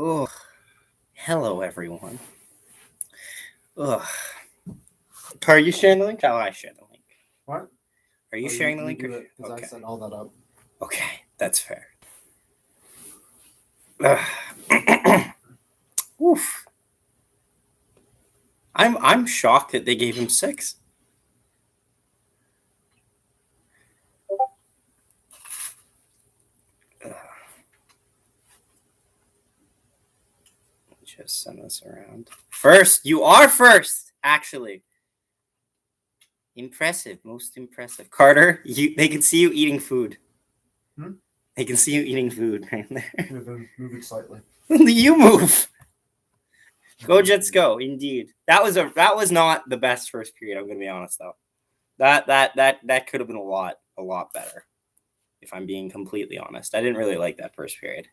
Oh, hello everyone. Ugh. Are you sharing the link? How I share the link? What? Are you sharing the link? Do it because okay. I set all that up. Okay, that's fair. Ugh. Oof. I'm shocked that they gave him 6. Just send this around. First, you are first, actually. Impressive, most impressive. Carter, they can see you eating food. They can see you eating food right there. Move it slightly. You move. Go Jets, go! Indeed, that was not the best first period. I'm gonna be honest though. That could have been a lot better. If I'm being completely honest, I didn't really like that first period.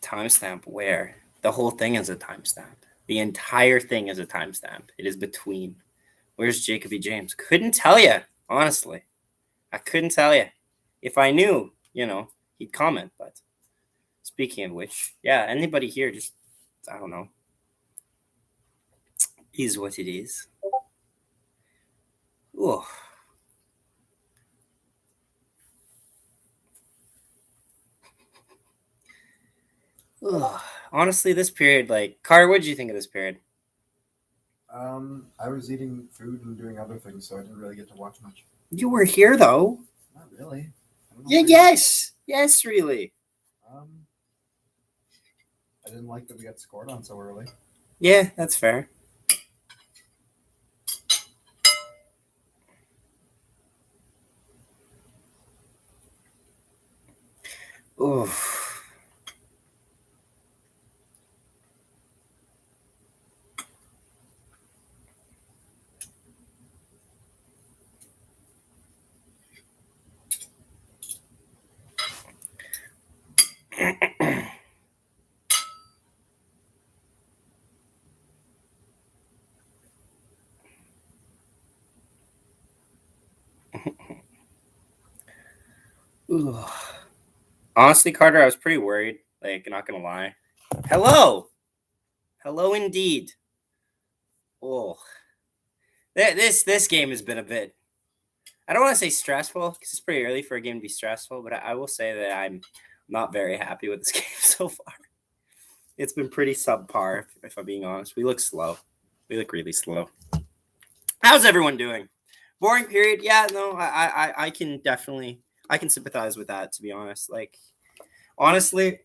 Timestamp where? The whole thing is a timestamp. The entire thing is a timestamp. It is between. Where's Jacoby James? Couldn't tell you, honestly. I couldn't tell you. If I knew, he'd comment. But speaking of which, yeah, anybody here just, I don't know, is what it is. Ooh. Ugh. Honestly, this period, Carter, what did you think of this period? I was eating food and doing other things, so I didn't really get to watch much. You were here, though. Not really. Yeah, yes, really. I didn't like that we got scored on so early. Yeah, that's fair. Oof. Honestly, Carter, I was pretty worried. Not gonna lie. Hello indeed. Oh, this game has been a bit. I don't want to say stressful because it's pretty early for a game to be stressful, but I will say that I'm not very happy with this game so far. It's been pretty subpar, if I'm being honest. We look slow. We look really slow. How's everyone doing? Boring period? Yeah, no, I can definitely, I can sympathize with that, to be honest. Honestly,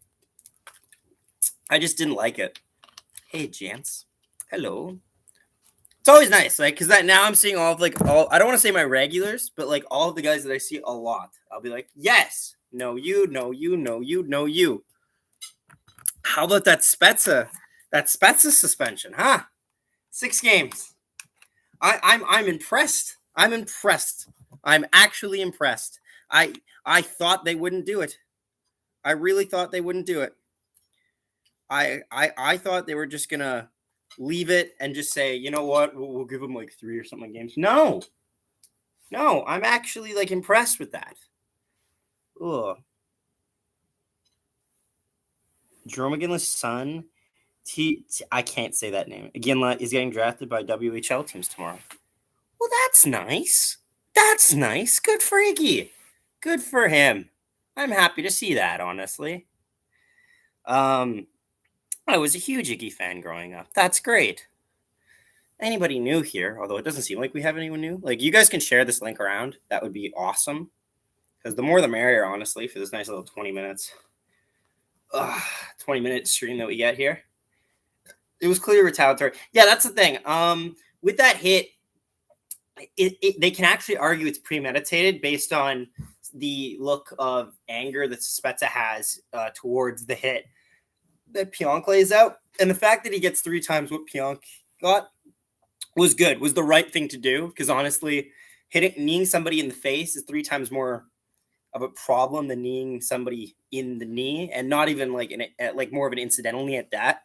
I just didn't like it. Hey, Jance. Hello. It's always nice, because now I'm seeing all, I don't want to say my regulars, but, all of the guys that I see a lot. I'll be like, yes, no, you, no, you, no, you, no, you. How about that Spezza? That Spezza suspension, huh? 6 games. I'm impressed. I'm impressed. I'm actually impressed. I thought they wouldn't do it. I really thought they wouldn't do it. I thought they were just gonna leave it and just say, you know what, we'll give them 3 or something games. No, I'm actually impressed with that. Ugh. Jerome McGinley's son, I can't say that name. Iginla is getting drafted by WHL teams tomorrow. Well, that's nice. That's nice. Good for Iggy. Good for him. I'm happy to see that, honestly. I was a huge Iggy fan growing up. That's great. Anybody new here, although it doesn't seem like we have anyone new, you guys can share this link around. That would be awesome. Because the more the merrier, honestly, for this nice little 20 minutes. 20-minute stream that we get here. It was clearly retaliatory. Yeah, that's the thing. With that hit, they can actually argue it's premeditated based on the look of anger that Spezza has towards the hit that Pionk lays out. And the fact that he gets 3 times what Pionk got was good, was the right thing to do. Because honestly, kneeing somebody in the face is 3 times more of a problem than kneeing somebody in the knee, and not even more of an incidental knee at that.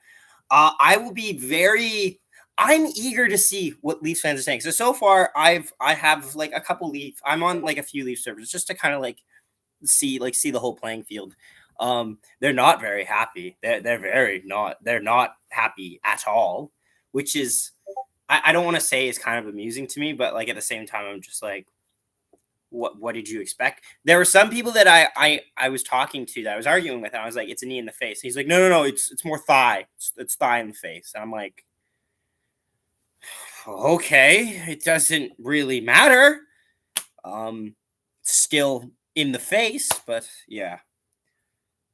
I will be very I'm eager to see what Leafs fans are saying. So far, I have like a couple Leaf. I'm on like a few Leaf servers just to kind of like see the whole playing field. They're not very happy. They're not happy at all, which is I don't want to say is kind of amusing to me, but like at the same time, I'm just like, what did you expect? There were some people that I was talking to that I was arguing with, and I was like, it's a knee in the face. He's like, no, it's more thigh. It's thigh in the face. And I'm like, okay, it doesn't really matter. Still in the face, but yeah.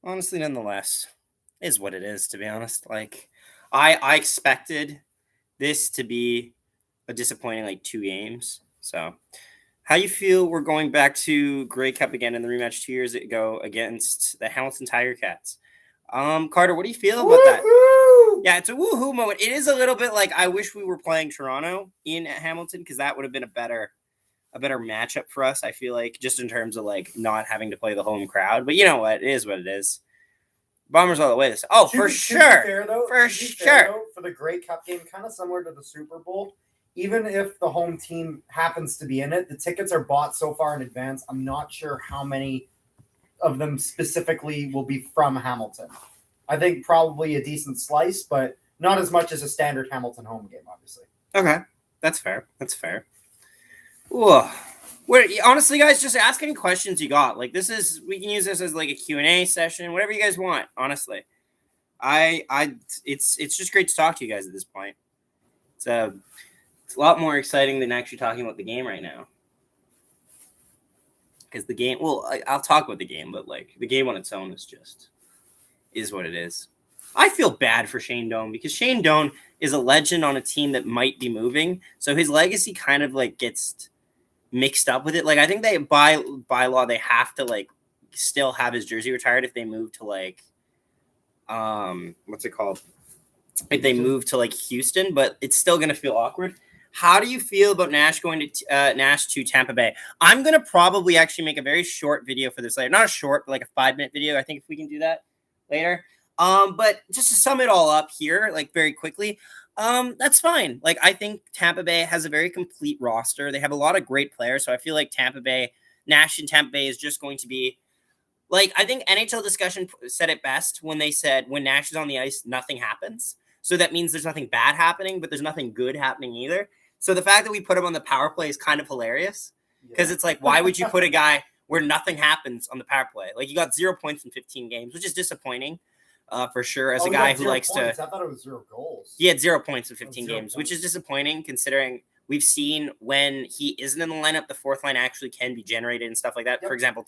Honestly, nonetheless, is what it is, to be honest. Like, I expected this to be a disappointing like 2 games. So how you feel we're going back to Grey Cup again in the rematch 2 years ago against the Hamilton Tiger Cats? Carter, what do you feel about that? Yeah, it's a woohoo moment. It is a little bit like I wish we were playing Toronto in Hamilton because that would have been a better matchup for us. I feel like just in terms of like not having to play the home crowd. But you know what? It is what it is. Bombers all the way. For sure. For the Grey Cup game, kind of similar to the Super Bowl. Even if the home team happens to be in it, the tickets are bought so far in advance. I'm not sure how many of them specifically will be from Hamilton. I think probably a decent slice, but not as much as a standard Hamilton home game, obviously. Okay. That's fair. Ooh. Honestly, guys, just ask any questions you got. Like we can use this as like a Q&A session, whatever you guys want, honestly. It's just great to talk to you guys at this point. It's a lot more exciting than actually talking about the game right now. Because the game, I'll talk about the game, but like the game on its own is what it is. I feel bad for Shane Doan because Shane Doan is a legend on a team that might be moving. So his legacy kind of like gets mixed up with it. Like I think they by law they have to like still have his jersey retired if they move to like what's it called? If they move to like Houston, but it's still gonna feel awkward. How do you feel about Nash going to Tampa Bay? I'm gonna probably actually make a very short video for this later. Not a short, but like a 5-minute video. I think if we can do that later. But just to sum it all up here, like very quickly, that's fine. Like I think Tampa Bay has a very complete roster. They have a lot of great players, so I feel like Nash in Tampa Bay is just going to be like I think NHL Discussion said it best when they said when Nash is on the ice, nothing happens. So that means there's nothing bad happening, but there's nothing good happening either. So the fact that we put him on the power play is kind of hilarious because it's like, why would you put a guy where nothing happens on the power play? Like you got 0 points in 15 games, which is disappointing. For sure, as a guy who likes points. I thought it was 0 goals. He had 0 points in 15 games, which is disappointing considering we've seen when he isn't in the lineup, the fourth line actually can be generated and stuff like that. Yep. For example,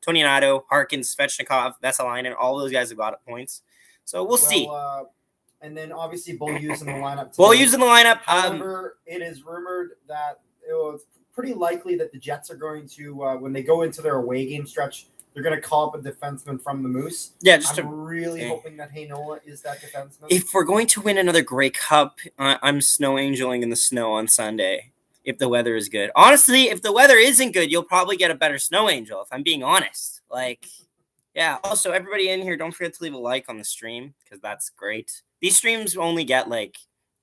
Tony Nato, Harkins, Svechnikov, Vesalainen, all those guys have got points. So we'll see. And then obviously Beaulieu's in the lineup. Beaulieu's in the lineup. However, it is rumored that it's pretty likely that the Jets are going to, when they go into their away game stretch, they're going to call up a defenseman from the Moose. Yeah, I'm really hoping that Heinola is that defenseman. If we're going to win another Grey Cup, I'm snow angeling in the snow on Sunday if the weather is good. Honestly, if the weather isn't good, you'll probably get a better snow angel, if I'm being honest. Like, yeah. Also, everybody in here, don't forget to leave a like on the stream because that's great. These streams only get like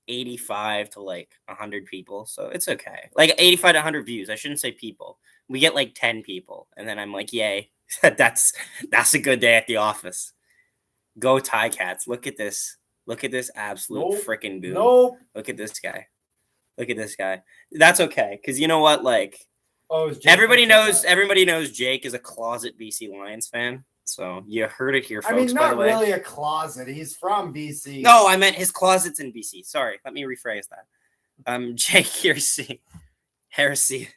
85 to like 100 people, so it's okay. Like 85 to 100 views. I shouldn't say people. We get like 10 people, and then I'm like, yay. that's a good day at the office. Go Ticats. Look at this. Look at this absolute freaking boom. Look at this guy. That's okay. Because you know what? Like everybody knows Jake is a closet BC Lions fan. So you heard it here, folks. I mean, not really a closet. He's from BC. No, I meant his closet's in BC. Sorry. Let me rephrase that. Jake Heresy.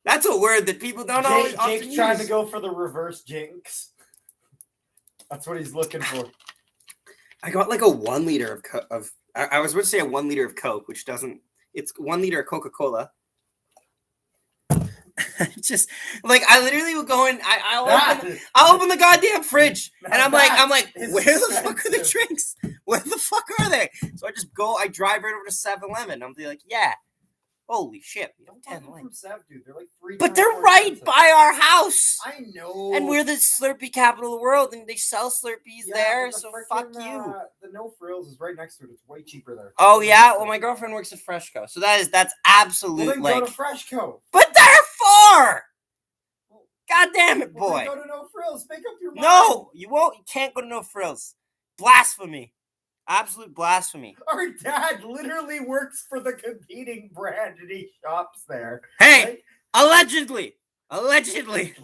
That's a word that people don't always often use. Trying to go for the reverse jinx. That's what he's looking for. I got like a 1 liter of I was going to say a 1 liter of Coke, which doesn't. It's 1 liter of Coca-Cola. Just like I literally will go in. I'll open the goddamn fridge, and I'm like, where the fuck are the drinks? Where the fuck are they? So I just go. I drive right over to 7-Eleven. I'm like, yeah. Holy shit. We don't Buy have them light. from Sev, dude. They're like 3 But times they're more right expensive. by our house. I know. And we're the Slurpee capital of the world, and they sell Slurpees there, but the so frickin', fuck you. The No Frills is right next to it. It's way cheaper there. Oh, yeah? Well, my girlfriend works at Freshco, so that's absolute, Well, then like... go to Freshco. But they're far! God damn it, Well, boy. then go to No Frills. Make up your mind. No, you won't. You can't go to No Frills. Blasphemy. Absolute blasphemy. Our dad literally works for the competing brand and he shops there. Hey, Like, allegedly. allegedly.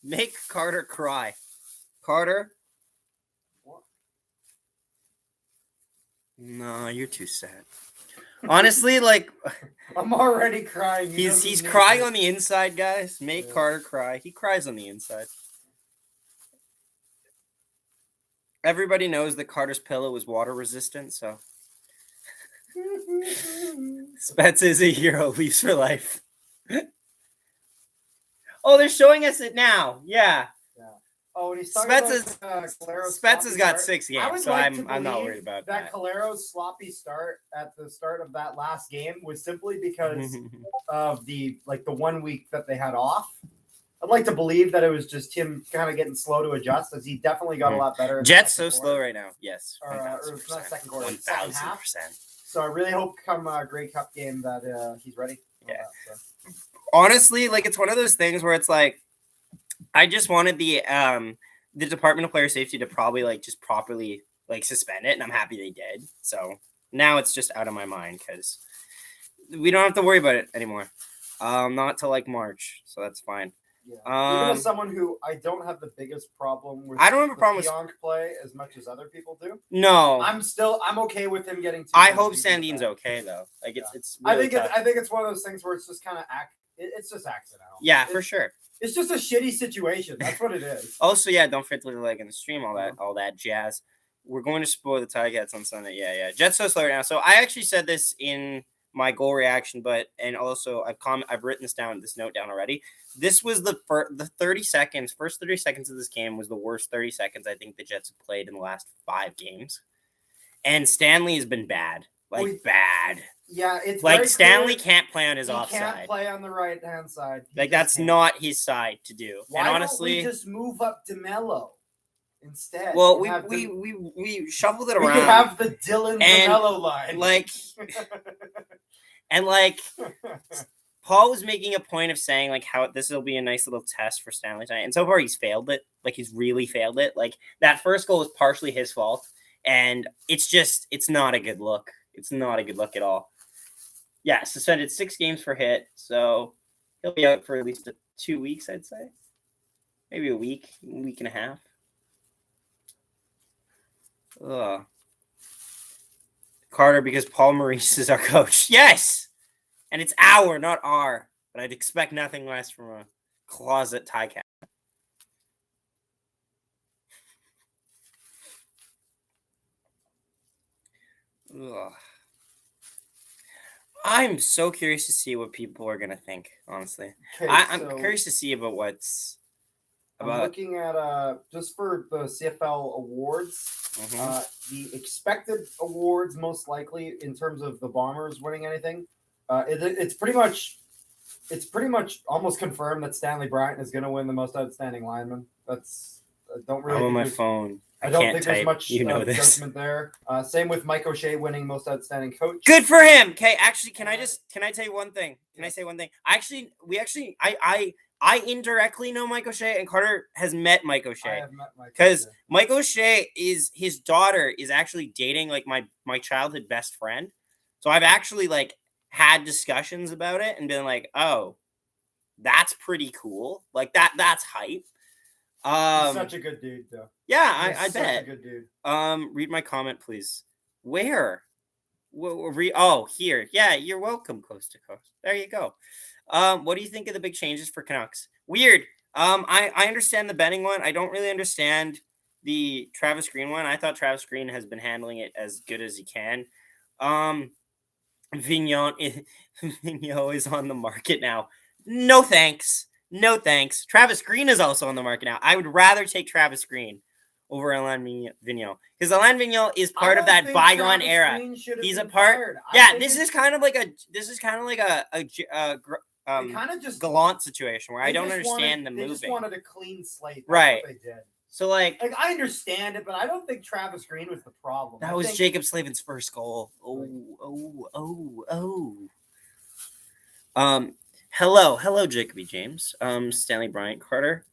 Make Carter cry. Carter? What? No, you're too sad. Honestly, like... I'm already crying. He's crying on the inside, guys. Make Carter cry. He cries on the inside. Everybody knows that Carter's pillow is water resistant, so... Spets is a hero, leaves for life. Oh, they're showing us it now. Yeah. Oh, and he's talking Spets about Spets has got 6 games, so like I'm not worried about that. that. Calero's sloppy start at the start of that last game was simply because of the 1 week that they had off. I'd like to believe that it was just him kind of getting slow to adjust, as he definitely got a lot better. In Jet's the so slow right now. Yes, or it's not second quarter, 1,000%. So I really hope come Grey Cup game that he's ready. Yeah. Honestly, like it's one of those things where it's like, I just wanted the Department of Player Safety to probably like just properly like suspend it, and I'm happy they did. So now it's just out of my mind because we don't have to worry about it anymore. Not till like March, so that's fine. Yeah. Even as someone who I don't have the biggest problem with, I don't have a problem with Pionk play as much as other people do. No, I'm okay with him getting. I hope Sandin's okay though. Like it's. Really I think it's one of those things where it's just kind of it's just accidental. Yeah, for sure. It's just a shitty situation. That's what it is. Also, yeah, don't forget to leave a like in the stream, all that jazz. We're going to spoil the Ticats on Sunday. Yeah. Jet's so slow right now. So I actually said this in my goal reaction, and also I've written this note down already. This was the 30 seconds. First 30 seconds of this game was the worst 30 seconds I think the Jets have played in the last 5 games. And Stanley has been bad, bad. Yeah, it's like Stanley can't play on his offside. He can't play on the right hand side. That's not his side to do. Why and honestly, don't we just move up DeMello instead? Well, we shuffled it around. We could have the Dylan DeMello line, Paul was making a point of saying like how this will be a nice little test for Stanley tonight, and so far he's failed it. Like he's really failed it. Like that first goal was partially his fault, and it's not a good look. It's not a good look at all. Yeah, suspended 6 games for hit, so he'll be out for at least 2 weeks, I'd say. Maybe a week and a half. Ugh. Carter, because Paul Maurice is our coach. Yes! And it's our, not our. But I'd expect nothing less from a closet Ticat. Ugh. I'm so curious to see what people are gonna think. Honestly, I'm curious to see about what's. I'm looking at just for the CFL awards, the expected awards most likely in terms of the Bombers winning anything. It's pretty much almost confirmed that Stanley Bryant is going to win the most outstanding lineman. That's don't really. I'm on my phone. I don't think there's much judgment there. Same with Mike O'Shea winning most outstanding coach. Good for him. Okay, actually, can I tell you one thing? Can I say one thing? I indirectly know Mike O'Shea, and Carter has met Mike O'Shea. I have met Mike because Mike O'Shea his daughter is actually dating like my childhood best friend. So I've actually like had discussions about it and been like, oh, that's pretty cool. Like that's hype. He's such a good dude, though. Yeah, I bet. Such a good dude. Read my comment, please. Where? Oh, here. Yeah, you're welcome, Coast to Coast. There you go. What do you think of the big changes for Canucks? Weird. I understand the betting one. I don't really understand the Travis Green one. I thought Travis Green has been handling it as good as he can. Vigneault is on the market now. No thanks. No thanks. Travis Green is also on the market now. I would rather take Travis Green over Alain Vigneault because Alain Vigneault is part I of don't that think bygone Travis era. Green should have He's a been part. fired. I Yeah, think this it- is kind of like a they kind of just gallant situation where I they don't just understand wanted, the they just moving. wanted a clean slate. That's Right. what they did. So like I understand it, but I don't think Travis Green was the problem. that I was think, Jacob Slavin's first goal. Hello, Jacoby James. Stanley Bryant Carter.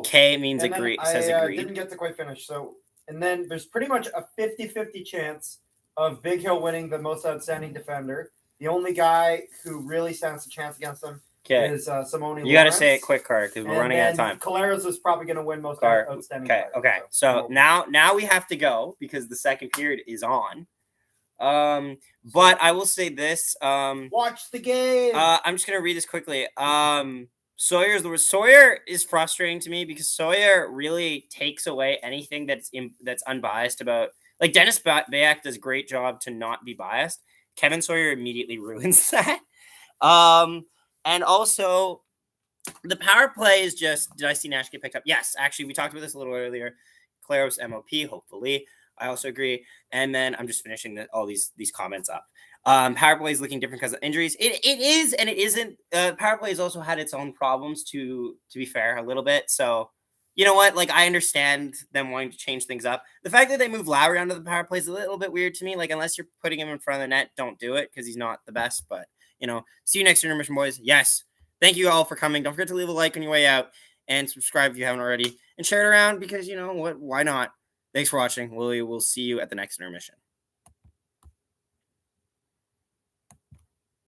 K means and then agree. I Says agreed. didn't get to quite finish. So, and then there's pretty much a 50-50 chance of Big Hill winning the most outstanding defender. The only guy who really stands a chance against him is Simone. You got to say it quick, Carter, because we're running out of time. Caleros is probably going to win most outstanding. Okay. So now we have to go because the second period is on. But I will say this. Watch the game. I'm just gonna read this quickly. Sawyer is frustrating to me because Sawyer really takes away anything that's unbiased about. Like Dennis Bayak does a great job to not be biased. Kevin Sawyer immediately ruins that. And also the power play is just. Did I see Nash get picked up? Yes, actually, we talked about this a little earlier. Claros MOP, hopefully. I also agree. And then I'm just finishing all these comments up. Power play is looking different because of injuries. It is and it isn't. Power play has also had its own problems to be fair, a little bit. So you know what? Like I understand them wanting to change things up. The fact that they move Lowry onto the power play is a little bit weird to me. Like unless you're putting him in front of the net, don't do it because he's not the best. But see you next Intermission, boys. Yes. Thank you all for coming. Don't forget to leave a like on your way out and subscribe if you haven't already, and share it around because you know what? Why not? Thanks for watching. We'll see you at the next Intermission.